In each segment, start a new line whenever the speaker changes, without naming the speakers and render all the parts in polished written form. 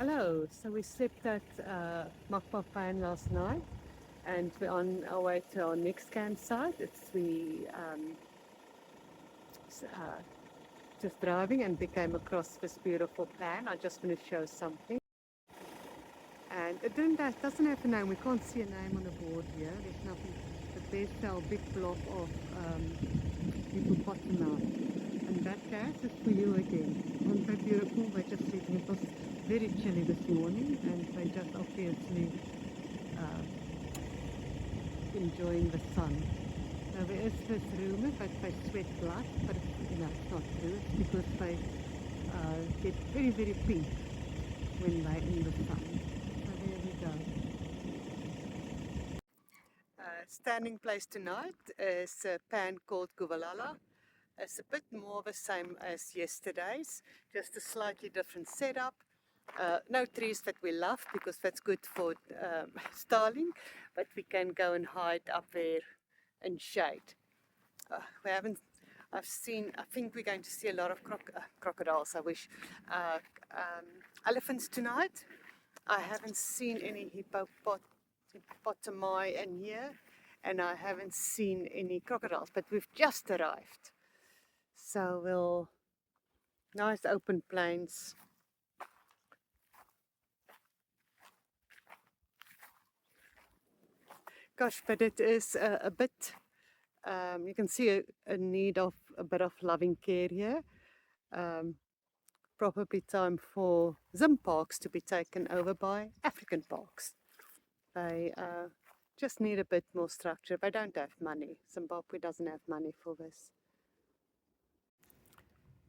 Hello, so we slept at Makwa last night and we're on our way to our next campsite. We just driving and we came across this beautiful pan. I just want to show something. And it doesn't have a name. We can't see a name on the board here. There's nothing. But there's our big block of hippopotami. And that gas is for you again. Aren't they beautiful? They just sleeping. It was very chilly this morning and they just obviously uh, enjoying the sun. Now there is this rumour that they sweat blood, but it's not true. It's because they get very, very pink when they're in the sun. So there we go. Standing place tonight is a pan called Guvalala. It's a bit more the same as yesterday's, just a slightly different setup. No trees that we love because that's good for styling, but we can go and hide up there in shade. I think we're going to see a lot of crocodiles, I wish. Elephants tonight. I haven't seen any hippopotami in here, and I haven't seen any crocodiles, but we've just arrived. So nice open plains. Gosh, but it is a bit, you can see a need of a bit of loving care here. Probably time for Zim parks to be taken over by African parks. They just need a bit more structure. They don't have money. Zimbabwe doesn't have money for this.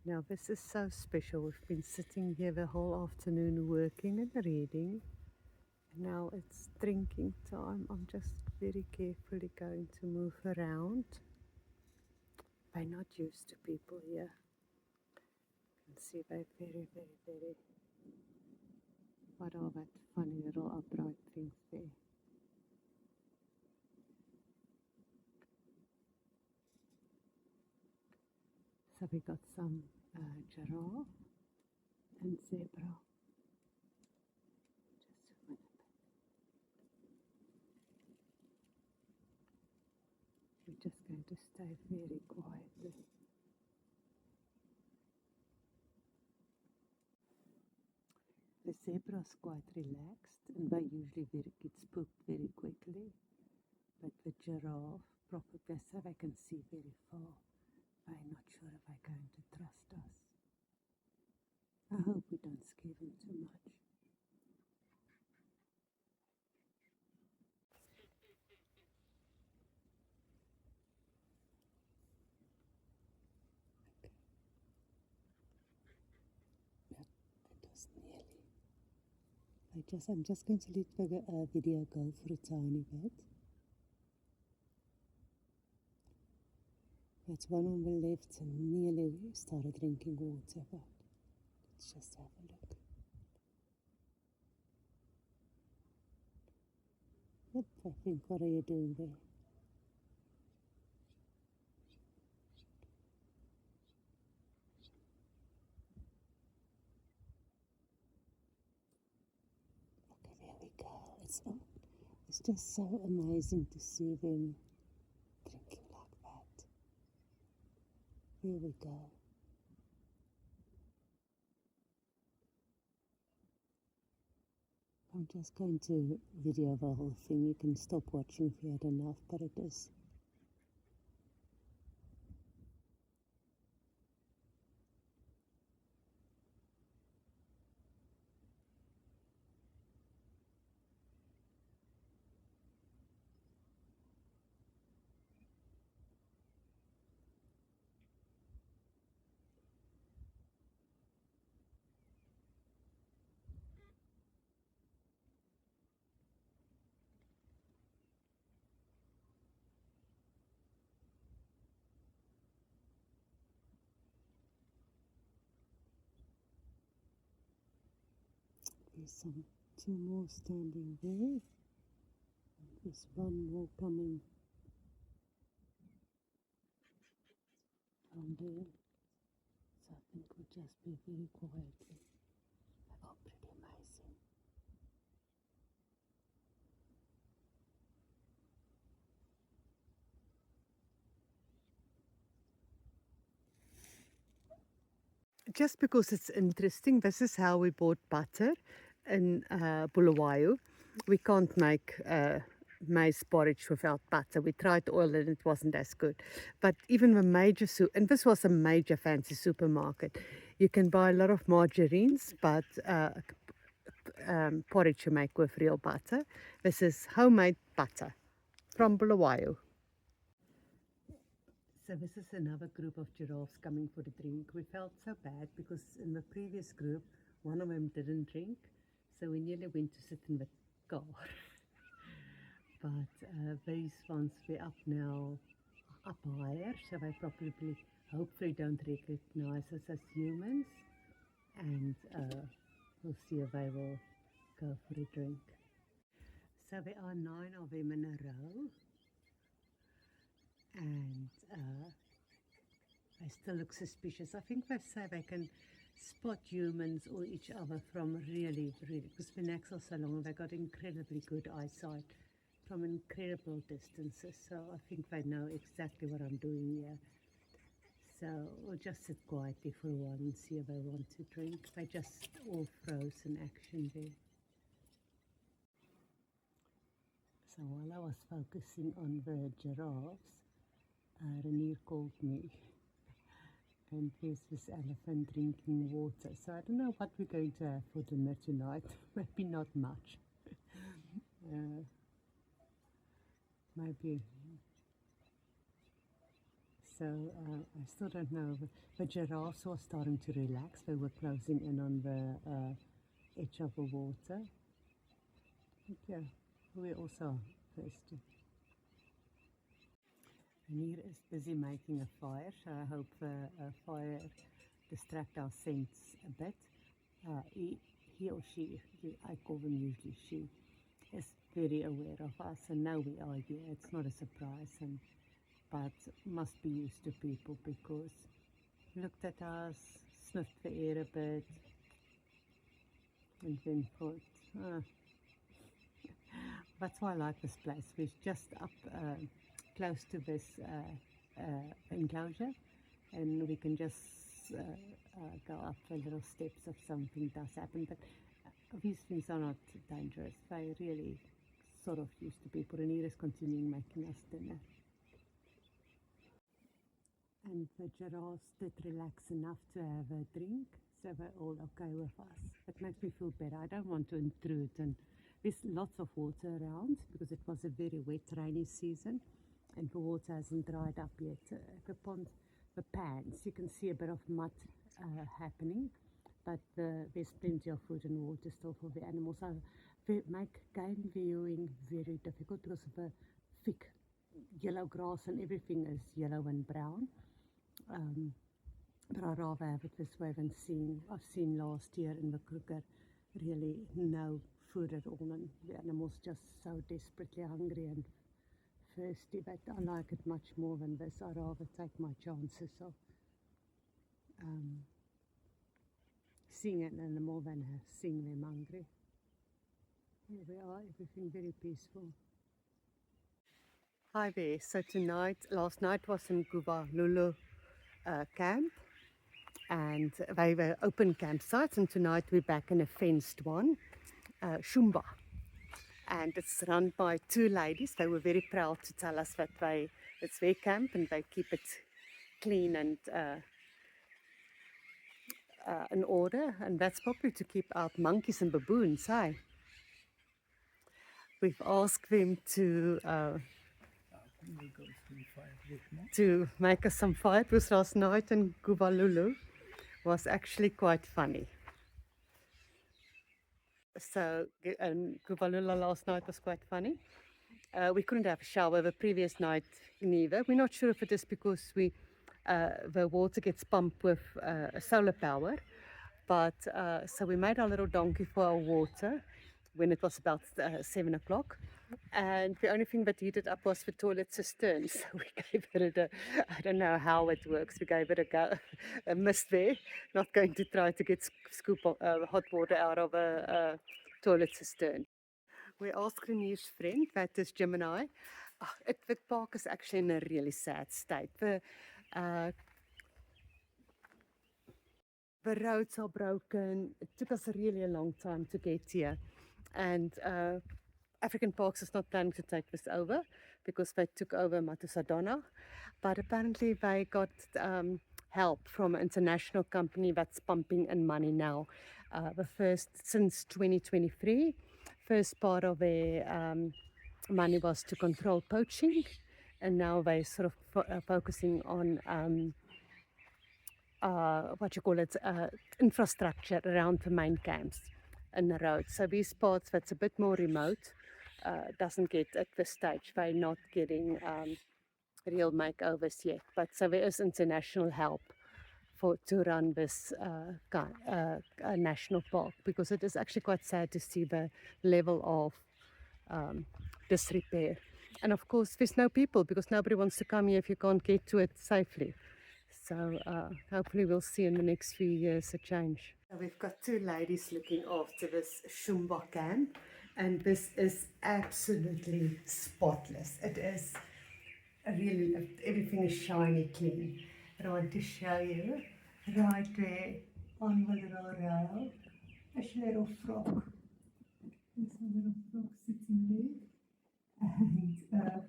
Now this is so special. We've been sitting here the whole afternoon working and reading. Now it's drinking time. I'm just very carefully going to move around. They're not used to people here. You can see they're very, very, very... What are that funny little upright things there? So we got some giraffe and zebra. Just a minute. We're just going to stay very quietly. The zebra is quite relaxed and they usually get spooked very quickly. But the giraffe, probably so they can see very far. I'm not sure if they're going to trust us. I hope we don't scare them too much. That was nearly. I'm just going to let the video go for a tiny bit. That's one on the left and nearly we started drinking water, but let's just have a look. Yep, I think, what are you doing there? Okay, there we go. It's just so amazing to see them drinking like that. There we go. I'm just going to video the whole thing. You can stop watching if you had enough, but it is. There's two more standing there. There's one more coming from there. So I think we'll just be very quietly. They are pretty amazing. just because it's interesting, this is how we bought butter in Bulawayo. We can't make maize porridge without butter. We tried oil and it wasn't as good. But even the major and this was a major fancy supermarket, you can buy a lot of margarines, but porridge you make with real butter. This is homemade butter from Bulawayo. So this is another group of giraffes coming for the drink. We felt so bad because in the previous group, one of them didn't drink. So we nearly went to sit in the car. But these ones were up now, up higher. So they probably, hopefully don't recognize us as humans. And we'll see if they will go for a drink. So there are 9 of them in a row. And they still look suspicious. I think they say they can spot humans or each other from really, because the necks are so long, they've got incredibly good eyesight from incredible distances. So I think they know exactly what I'm doing here. So we'll just sit quietly for a while and see if they want to drink. They just all froze in action there. So while I was focusing on the giraffes, Renier called me, and there's this elephant drinking water. So I don't know what we're going to have for dinner tonight. Maybe not much. Maybe. So I still don't know. The giraffes were starting to relax. They were closing in on the edge of the water. But yeah, we're also thirsty. And here is busy making a fire, so I hope the fire distract our scents a bit. He or she, I call them usually she, is very aware of us and now we are here. It's not a surprise, but must be used to people because looked at us, sniffed the air a bit, and then thought, that's why I like this place. We're just up close to this enclosure, and we can just go up the little steps if something does happen. But these things are not dangerous. They're really sort of used to people, and here is continuing making us dinner. And the giraffes did relax enough to have a drink, so they're all okay with us. It makes me feel better. I don't want to intrude, and there's lots of water around because it was a very wet, rainy season. And the water hasn't dried up yet. The pond, the pans, you can see a bit of mud happening, but there's plenty of food and water still for the animals. So they make game viewing very difficult because of the thick yellow grass and everything is yellow and brown. But I'd rather have it this way than I've seen last year in the Kruger really no food at all, and the animals just so desperately hungry and thirsty, but I like it much more than this. I'd rather take my chances of seeing an animal than seeing them hungry. Here we are, everything very peaceful. Hi there. So last night was in Guvalulu camp, and they were open campsites, and tonight we're back in a fenced one, Shumba. And it's run by 2 ladies. They were very proud to tell us that it's their camp and they keep it clean and in order. And that's probably to keep out monkeys and baboons, hey? We've asked them to make us some fire, because last night in Guvalulu was actually quite funny. So Guvalula last night was quite funny. We couldn't have a shower the previous night neither. We're not sure if it is because the water gets pumped with solar power. But so we made our little donkey for our water when it was about 7 o'clock. And the only thing that heated up was the toilet cistern. So we gave it I don't know how it works. We gave it a go, a miss there. Not going to try to scoop hot water out of a toilet cistern. We asked Renier's friend, that is Gemini. The park is actually in a really sad state. The roads are broken. It took us really a long time to get here. And African Parks is not planning to take this over because they took over Matusadona. But apparently they got help from an international company that's pumping in money now. The first, since 2023, first part of their money was to control poaching. And now they're sort of focusing on what you call it, infrastructure around the main camps and the roads. So these parts that's a bit more remote doesn't get at this stage. They're not getting real makeovers yet. But so there is international help for to run this national park, because it is actually quite sad to see the level of disrepair. And of course, there's no people because nobody wants to come here if you can't get to it safely. So hopefully we'll see in the next few years a change. So we've got two ladies looking after this Shumba camp, and this is absolutely spotless. It is really, everything is shiny clean. But I want to show you right there on the little rail, a little frog. There's a little frog sitting there. And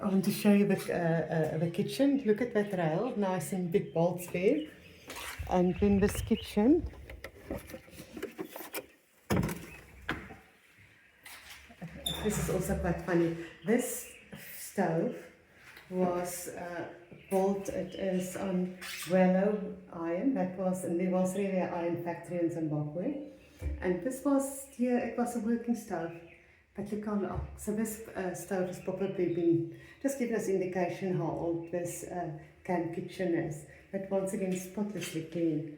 I want to show you the kitchen. Look at that rail, nice and big bolts there. And then this kitchen, this is also quite funny. This stove was built, it is on Wellow iron. That was, and there was really an iron factory in Zimbabwe. And this was here, it was a working stove. But you can't, so this stove has probably been, just giving us indication how old this camp kitchen is. But once again, spotlessly clean.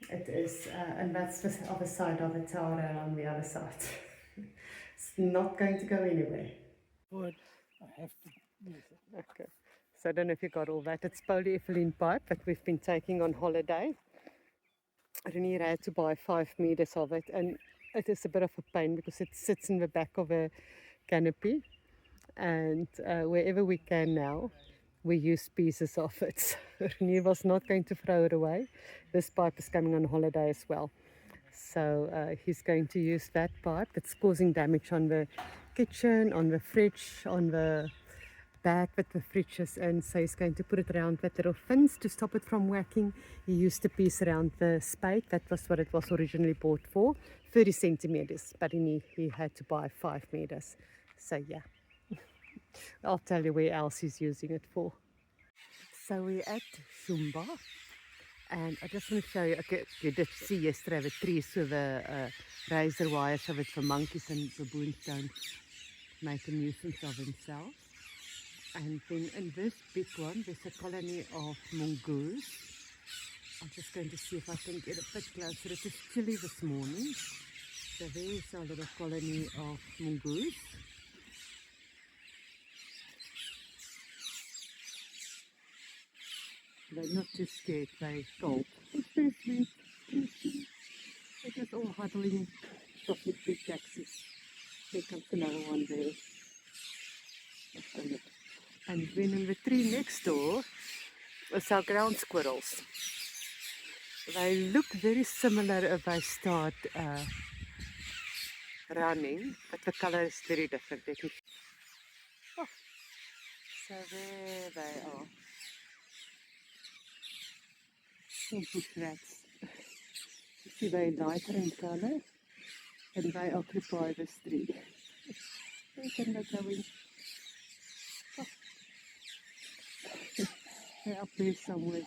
It is, and that's the other side of the tower on the other side. It's not going to go anywhere.
But I have to use it.
Okay. So I don't know if you got all that. It's polyethylene pipe that we've been taking on holiday. Renier had to buy 5 meters of it, and it is a bit of a pain because it sits in the back of a canopy, and wherever we can now, we use pieces of it. Renier was not going to throw it away. This pipe is coming on holiday as well. So he's going to use that pipe. It's causing damage on the kitchen, on the fridge, on the bag with the fridge is in. So he's going to put it around that little fins to stop it from whacking. He used a piece around the spade. That was what it was originally bought for, 30 centimeters. But he had to buy 5 meters. So yeah, I'll tell you where else he's using it for. So we're at Shumba. And I just want to show you, okay, you did see yesterday the trees with the razor wires of it for monkeys and baboons don't make a nuisance of themselves. And then in this big one, there's a colony of mongoose. I'm just going to see if I can get a bit closer. It is chilly this morning. So there's our little colony of mongoose. They're not too scared, they're cold. It's very sweet. They're just all huddling, softly big taxis. There comes another one there. And then in the tree next door is our ground squirrels. They look very similar if they start running, but the color is very different. Oh, so there they are. Some bush rats. You see they're lighter in color and they occupy this tree. Where can they go in? Oh. They're up there somewhere.